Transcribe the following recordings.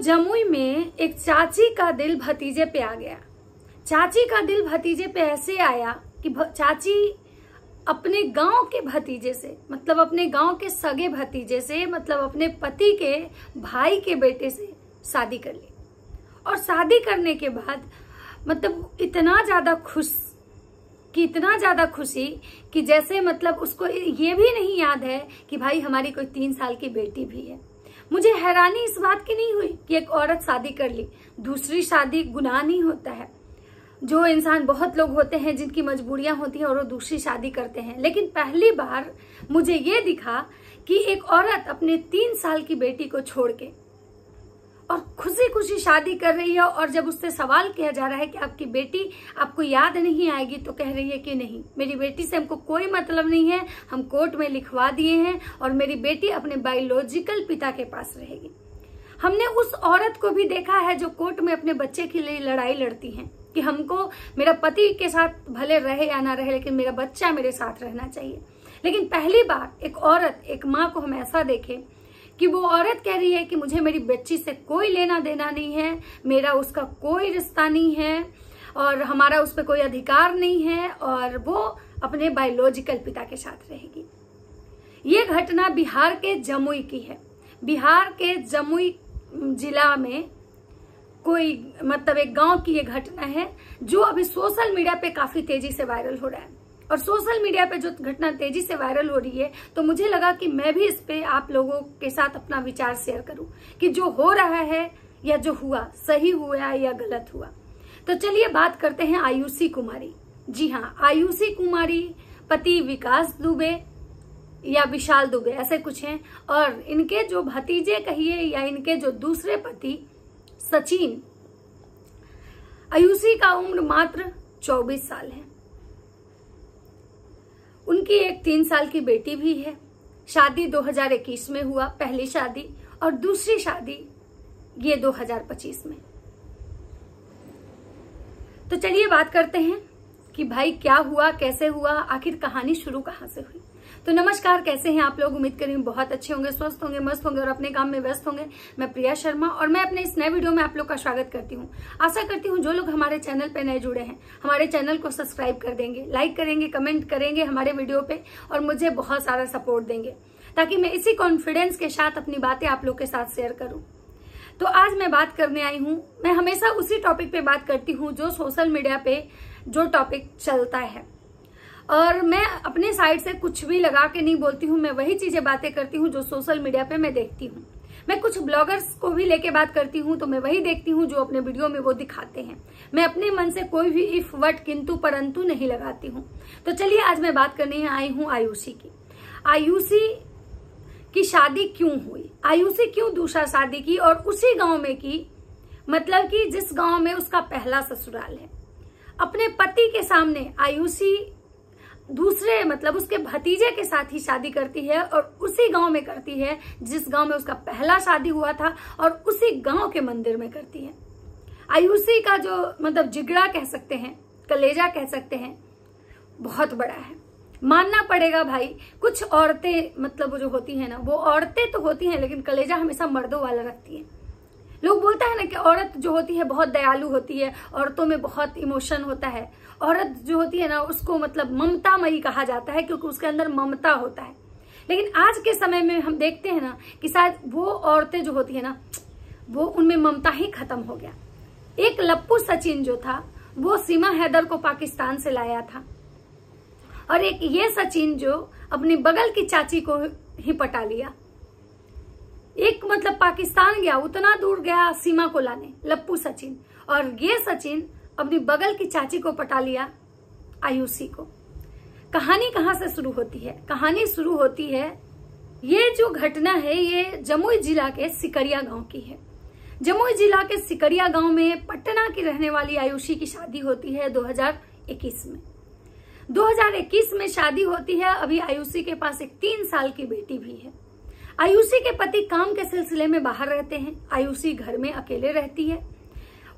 जमुई में एक चाची का दिल भतीजे पे आ गया। चाची का दिल भतीजे पे ऐसे आया कि चाची अपने गांव के भतीजे से, मतलब अपने गांव के सगे भतीजे से, मतलब अपने पति के भाई के बेटे से शादी कर ली। और शादी करने के बाद मतलब इतना ज्यादा खुशी कि जैसे मतलब उसको ये भी नहीं याद है कि भाई हमारी कोई 3 साल की बेटी भी है। मुझे हैरानी इस बात की नहीं हुई कि एक औरत शादी कर ली, दूसरी शादी गुनाह नहीं होता है। जो इंसान, बहुत लोग होते हैं जिनकी मजबूरियां होती हैं और वो दूसरी शादी करते हैं, लेकिन पहली बार मुझे ये दिखा कि एक औरत अपने 3 साल की बेटी को छोड़ के और खुशी खुशी शादी कर रही है। और जब उससे सवाल किया जा रहा है कि आपकी बेटी आपको याद नहीं आएगी, तो कह रही है कि नहीं, मेरी बेटी से हमको कोई मतलब नहीं है, हम कोर्ट में लिखवा दिए हैं और मेरी बेटी अपने बायोलॉजिकल पिता के पास रहेगी। हमने उस औरत को भी देखा है जो कोर्ट में अपने बच्चे के लिए लड़ाई लड़ती है कि हमको मेरा पति के साथ भले रहे या ना रहे, लेकिन मेरा बच्चा मेरे साथ रहना चाहिए। लेकिन पहली बार एक औरत, एक माँ को हम ऐसा देखें कि वो औरत कह रही है कि मुझे मेरी बच्ची से कोई लेना देना नहीं है, मेरा उसका कोई रिश्ता नहीं है और हमारा उस पर कोई अधिकार नहीं है, और वो अपने बायोलॉजिकल पिता के साथ रहेगी। ये घटना बिहार के जमुई की है। बिहार के जमुई जिला में कोई मतलब एक गांव की ये घटना है जो अभी सोशल मीडिया पे काफी तेजी से वायरल हो रहा है। और सोशल मीडिया पे जो घटना तेजी से वायरल हो रही है, तो मुझे लगा कि मैं भी इस पे आप लोगों के साथ अपना विचार शेयर करूं कि जो हो रहा है या जो हुआ सही हुआ या गलत हुआ। तो चलिए बात करते हैं आयुषी कुमारी। जी हाँ, आयुषी कुमारी पति विकास दुबे या विशाल दुबे ऐसे कुछ हैं, और इनके जो भतीजे कहिए या इनके जो दूसरे पति सचिन, आयुषी का उम्र मात्र 24 साल है। उनकी एक 3 साल की बेटी भी है। शादी 2021 में हुआ, पहली शादी, और दूसरी शादी ये 2025 में। तो चलिए बात करते हैं कि भाई क्या हुआ, कैसे हुआ, आखिर कहानी शुरू कहां से हुई। तो नमस्कार, कैसे हैं आप लोग? उम्मीद करें बहुत अच्छे होंगे, स्वस्थ होंगे, मस्त होंगे और अपने काम में व्यस्त होंगे। मैं प्रिया शर्मा और मैं अपने इस नए वीडियो में आप लोग का स्वागत करती हूं। आशा करती हूं जो लोग हमारे चैनल पे नए जुड़े हैं हमारे चैनल को सब्सक्राइब कर देंगे, लाइक करेंगे, कमेंट करेंगे हमारे वीडियो पे और मुझे बहुत सारा सपोर्ट देंगे, ताकि मैं इसी कॉन्फिडेंस के साथ अपनी बातें आप लोग के साथ शेयर करूं। तो आज मैं बात करने आई हूं, मैं हमेशा उसी टॉपिक पे बात करती हूँ जो सोशल मीडिया पे जो टॉपिक चलता है, और मैं अपने साइड से कुछ भी लगा के नहीं बोलती हूँ। मैं वही चीजें बातें करती हूँ जो सोशल मीडिया पे मैं देखती हूँ। मैं कुछ ब्लॉगर्स को भी लेके बात करती हूँ, तो मैं वही देखती हूँ जो अपने वीडियो में वो दिखाते हैं। मैं अपने मन से कोई भी इफ वट किंतु परंतु नहीं लगाती हूँ। तो चलिए आज मैं बात करने आई हूँ आयुषी की। आयुषी की शादी क्यों हुई, आयुषी क्यों दूसरा शादी की और उसी गांव में की, मतलब कि जिस गांव में उसका पहला ससुराल है। अपने पति के सामने आयुषी दूसरे मतलब उसके भतीजे के साथ ही शादी करती है, और उसी गांव में करती है जिस गांव में उसका पहला शादी हुआ था, और उसी गांव के मंदिर में करती है। आयुषी का जो मतलब जिगरा कह सकते हैं, कलेजा कह सकते हैं, बहुत बड़ा है। मानना पड़ेगा भाई, कुछ औरतें मतलब जो होती है ना, वो औरतें तो होती हैं लेकिन कलेजा हमेशा मर्दों वाला रखती है। लोग बोलता है ना कि औरत जो होती है बहुत दयालु होती है, औरतों में बहुत इमोशन होता है। औरत जो होती है ना उसको मतलब ममतामयी कहा जाता है, क्योंकि उसके अंदर ममता होता है। लेकिन आज के समय में हम देखते हैं ना कि शायद वो औरतें जो होती है ना, वो उनमें ममता ही खत्म हो गया। एक लप्पू सचिन जो था वो सीमा हैदर को पाकिस्तान से लाया था, और एक ये सचिन जो अपनी बगल की चाची को ही पटा लिया। एक मतलब पाकिस्तान गया, उतना दूर गया सीमा को लाने लप्पू सचिन, और ये सचिन अपनी बगल की चाची को पटा लिया आयुषी को। कहानी कहां से शुरू होती है? कहानी शुरू होती है, ये जो घटना है ये जमुई जिला के सिकरिया गांव की है। जमुई जिला के सिकरिया गांव में पटना की रहने वाली आयुषी की शादी होती है 2021 में। 2021 में शादी होती है। अभी आयुषी के पास एक 3 साल की बेटी भी है। आयुषी के पति काम के सिलसिले में बाहर रहते हैं, आयुषी घर में अकेले रहती है।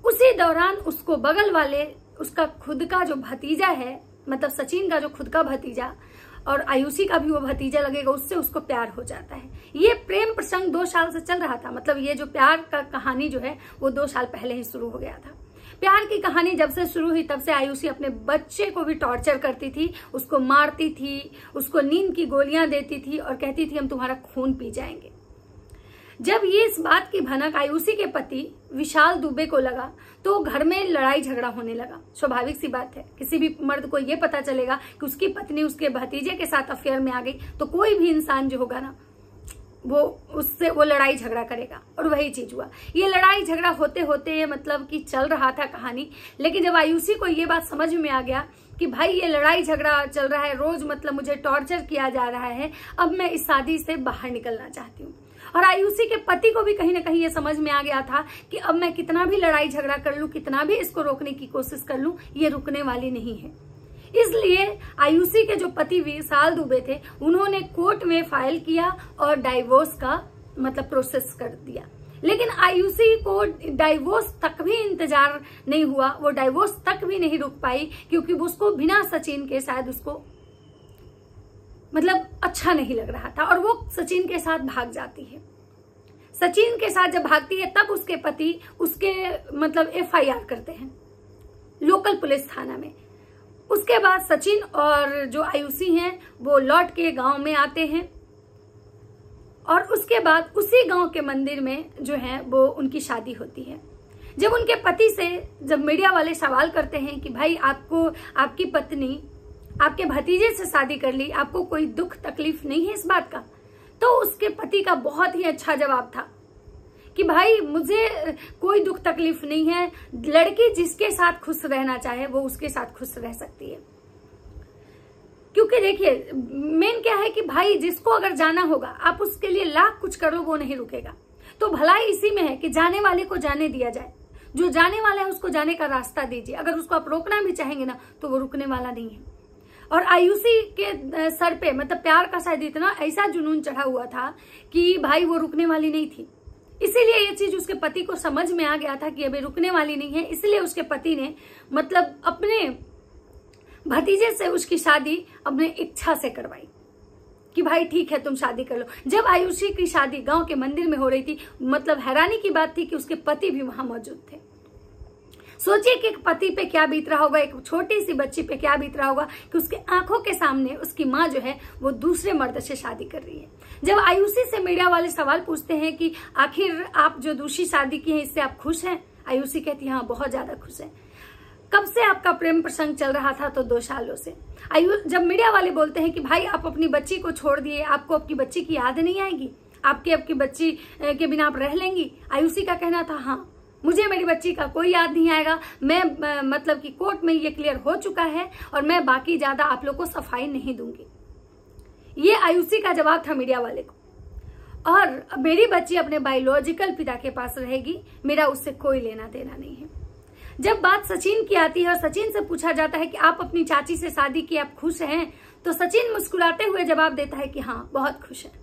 उसी दौरान उसको बगल वाले उसका खुद का जो भतीजा है, मतलब सचिन का जो खुद का भतीजा, और आयुषी का भी वो भतीजा लगेगा, उससे उसको प्यार हो जाता है। ये प्रेम प्रसंग 2 साल से चल रहा था, मतलब ये जो प्यार का कहानी जो है वो 2 साल पहले ही शुरू हो गया था। प्यार की कहानी जब से शुरू हुई तब से आयुषी अपने बच्चे को भी टॉर्चर करती थी, उसको मारती थी, उसको नींद की गोलियां देती थी और कहती थी हम तुम्हारा खून पी जाएंगे। जब ये इस बात की भनक आयुषी के पति विशाल दुबे को लगा तो घर में लड़ाई झगड़ा होने लगा। स्वाभाविक सी बात है, किसी भी मर्द को ये पता चलेगा कि उसकी पत्नी उसके भतीजे के साथ अफेयर में आ गई तो कोई भी इंसान जो होगा ना वो लड़ाई झगड़ा करेगा, और वही चीज हुआ। ये लड़ाई झगड़ा होते होते मतलब कि चल रहा था कहानी, लेकिन जब आयुषी को ये बात समझ में आ गया कि भाई ये लड़ाई झगड़ा चल रहा है, रोज मतलब मुझे टॉर्चर किया जा रहा है, अब मैं इस शादी से बाहर निकलना चाहती हूँ। और आयुषी के पति को भी कहीं ना कहीं ये समझ में आ गया था कि अब मैं कितना भी लड़ाई झगड़ा कर लूं, कितना भी इसको रोकने की कोशिश कर लूं, ये रुकने वाली नहीं है। इसलिए आयुषी के जो पति विशाल दुबे थे उन्होंने कोर्ट में फाइल किया और डाइवोर्स का मतलब प्रोसेस कर दिया। लेकिन आयुषी को डाइवोर्स तक भी इंतजार नहीं हुआ, वो डाइवोर्स तक भी नहीं रुक पाई, क्योंकि उसको बिना सचिन के शायद उसको मतलब अच्छा नहीं लग रहा था, और वो सचिन के साथ भाग जाती है। सचिन के साथ जब भागती है तब उसके पति उसके मतलब FIR करते हैं लोकल पुलिस थाना में। उसके बाद सचिन और जो आयुषी हैं वो लौट के गांव में आते हैं, और उसके बाद उसी गांव के मंदिर में जो है वो उनकी शादी होती है। जब उनके पति से जब मीडिया वाले सवाल करते हैं कि भाई आपको आपकी पत्नी आपके भतीजे से शादी कर ली, आपको कोई दुख तकलीफ नहीं है इस बात का, तो उसके पति का बहुत ही अच्छा जवाब था कि भाई मुझे कोई दुख तकलीफ नहीं है, लड़की जिसके साथ खुश रहना चाहे वो उसके साथ खुश रह सकती है। क्योंकि देखिए मेन क्या है कि भाई जिसको अगर जाना होगा आप उसके लिए लाख कुछ कर लो, वो नहीं रुकेगा। तो भलाई इसी में है कि जाने वाले को जाने दिया जाए, जो जाने वाला है उसको जाने का रास्ता दीजिए। अगर उसको आप रोकना भी चाहेंगे ना तो वो रुकने वाला नहीं है। और आयुषी के सर पे मतलब प्यार का शायद इतना ऐसा जुनून चढ़ा हुआ था कि भाई वो रुकने वाली नहीं थी। इसीलिए ये चीज उसके पति को समझ में आ गया था कि अभी रुकने वाली नहीं है। इसलिए उसके पति ने मतलब अपने भतीजे से उसकी शादी अपने इच्छा से करवाई कि भाई ठीक है तुम शादी कर लो। जब आयुषी की शादी गांव के मंदिर में हो रही थी, मतलब हैरानी की बात थी कि उसके पति भी वहां मौजूद थे। सोचिए कि एक पति पे क्या बीत रहा होगा, एक छोटी सी बच्ची पे क्या बीत रहा होगा कि उसके आंखों के सामने उसकी माँ जो है वो दूसरे मर्द से शादी कर रही है। जब आयुषी से मीडिया वाले सवाल पूछते हैं कि आखिर आप जो दूसरी शादी की है इससे आप खुश हैं, आयुषी कहती है हाँ बहुत ज्यादा खुश है। कब से आपका प्रेम प्रसंग चल रहा था? तो 2 सालों से। जब मीडिया वाले बोलते हैं कि भाई आप अपनी बच्ची को छोड़ दिए, आपको आपकी बच्ची की याद नहीं आएगी, आपकी बच्ची के बिना आप रह लेंगी, आयुषी का कहना था हाँ मुझे मेरी बच्ची का कोई याद नहीं आएगा, मैं मतलब कि कोर्ट में ये क्लियर हो चुका है और मैं बाकी ज्यादा आप लोग को सफाई नहीं दूंगी। ये आयुषी का जवाब था मीडिया वाले को। और मेरी बच्ची अपने बायोलॉजिकल पिता के पास रहेगी, मेरा उससे कोई लेना देना नहीं है। जब बात सचिन की आती है और सचिन से पूछा जाता है कि आप अपनी चाची से शादी की आप खुश हैं, तो सचिन मुस्कुराते हुए जवाब देता है कि हाँ बहुत खुश है।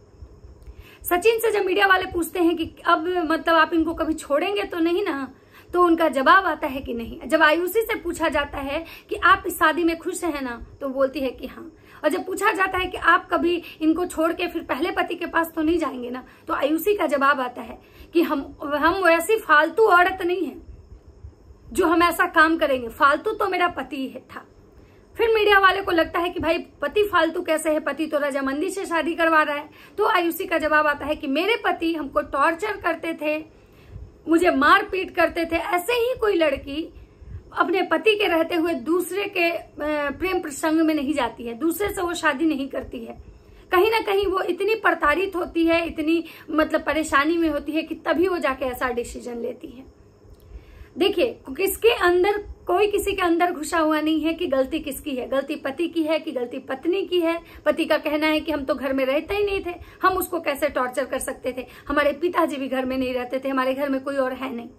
सचिन से जब मीडिया वाले पूछते हैं कि अब मतलब आप इनको कभी छोड़ेंगे तो नहीं ना, तो उनका जवाब आता है कि नहीं। जब आयुषी से पूछा जाता है कि आप इस शादी में खुश हैं ना, तो बोलती है कि हाँ। और जब पूछा जाता है कि आप कभी इनको छोड़ के फिर पहले पति के पास तो नहीं जाएंगे ना, तो आयुषी का जवाब आता है कि हम वैसी फालतू औरत नहीं है जो हम ऐसा काम करेंगे, फालतू तो मेरा पति था। फिर मीडिया वाले को लगता है कि भाई पति फालतू कैसे है, पति तो रजामंदी से शादी करवा रहा है। तो आयुषी का जवाब आता है कि मेरे पति हमको टॉर्चर करते थे, मुझे मार पीट करते थे, ऐसे ही कोई लड़की अपने पति के रहते हुए दूसरे के प्रेम प्रसंग में नहीं जाती है, दूसरे से वो शादी नहीं करती है। कहीं ना कहीं वो इतनी प्रताड़ित होती है, इतनी मतलब परेशानी में होती है कि तभी वो जाके ऐसा डिसीजन लेती है। देखिए किसके अंदर, कोई किसी के अंदर घुसा हुआ नहीं है कि गलती किसकी है, गलती पति की है कि गलती पत्नी की है। पति का कहना है कि हम तो घर में रहते ही नहीं थे, हम उसको कैसे टॉर्चर कर सकते थे, हमारे पिताजी भी घर में नहीं रहते थे, हमारे घर में कोई और है नहीं।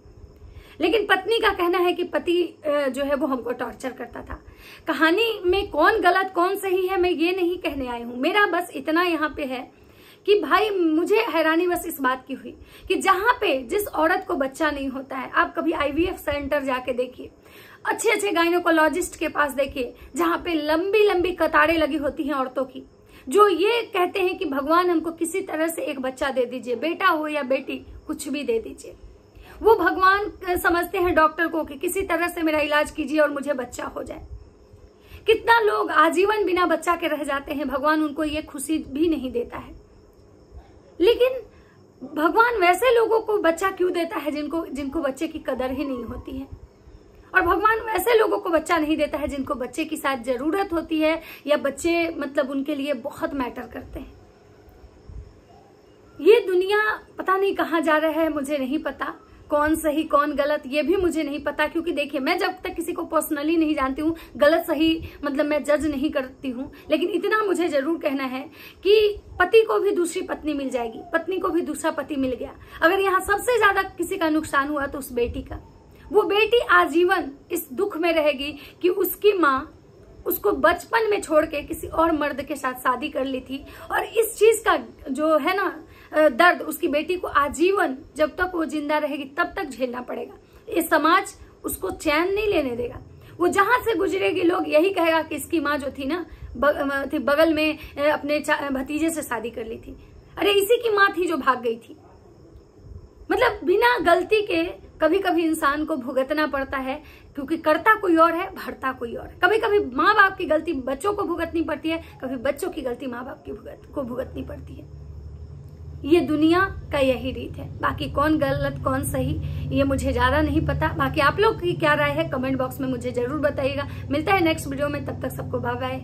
लेकिन पत्नी का कहना है कि पति जो है वो हमको टॉर्चर करता था। कहानी में कौन गलत कौन सही है मैं ये नहीं कहने आई हूं, मेरा बस इतना यहाँ पे है कि भाई मुझे हैरानी बस इस बात की हुई कि जहां पे जिस औरत को बच्चा नहीं होता है, आप कभी IVF सेंटर जाके देखिए, अच्छे अच्छे गायनोकोलॉजिस्ट के पास देखिए, जहां पे लंबी लंबी कतारें लगी होती हैं औरतों की, जो ये कहते हैं कि भगवान हमको किसी तरह से एक बच्चा दे दीजिए, बेटा हो या बेटी, कुछ भी दे दीजिए। वो भगवान समझते हैं डॉक्टर को कि किसी तरह से मेरा इलाज कीजिए और मुझे बच्चा हो जाए। कितना लोग आजीवन बिना बच्चा के रह जाते हैं, भगवान उनको ये खुशी भी नहीं देता है। लेकिन भगवान वैसे लोगों को बच्चा क्यों देता है जिनको बच्चे की कदर ही नहीं होती है, और भगवान वैसे लोगों को बच्चा नहीं देता है जिनको बच्चे की शायद जरूरत होती है, या बच्चे मतलब उनके लिए बहुत मैटर करते हैं। ये दुनिया पता नहीं कहाँ जा रहा है, मुझे नहीं पता कौन सही कौन गलत, ये भी मुझे नहीं पता। क्योंकि देखिए, मैं जब तक किसी को पर्सनली नहीं जानती हूँ, गलत सही मतलब मैं जज नहीं करती हूँ, लेकिन इतना मुझे जरूर कहना है कि पति को भी दूसरी पत्नी मिल जाएगी, पत्नी को भी दूसरा पति मिल गया। अगर यहाँ सबसे ज्यादा किसी का नुकसान हुआ तो उस बेटी का। वो बेटी आजीवन इस दुख में रहेगी कि उसकी माँ उसको बचपन में छोड़ के किसी और मर्द के साथ शादी कर ली थी, और इस चीज का जो है ना दर्द उसकी बेटी को आजीवन, जब तक वो जिंदा रहेगी तब तक झेलना पड़ेगा। ये समाज उसको चैन नहीं लेने देगा। वो जहां से गुजरेगी लोग यही कहेगा कि इसकी माँ जो थी ना बगल में अपने भतीजे से शादी कर ली थी, अरे इसी की माँ थी जो भाग गई थी। मतलब बिना गलती के कभी कभी इंसान को भुगतना पड़ता है, क्योंकि करता कोई और है, भरता कोई और है। कभी कभी माँ बाप की गलती बच्चों को भुगतनी पड़ती है, कभी बच्चों की गलती माँ बाप को भुगतनी पड़ती है। ये दुनिया का यही रीत है। बाकी कौन गलत कौन सही ये मुझे ज्यादा नहीं पता। बाकी आप लोग की क्या राय है कमेंट बॉक्स में मुझे जरूर बताइएगा। मिलता है नेक्स्ट वीडियो में, तब तक सबको बाय बाय।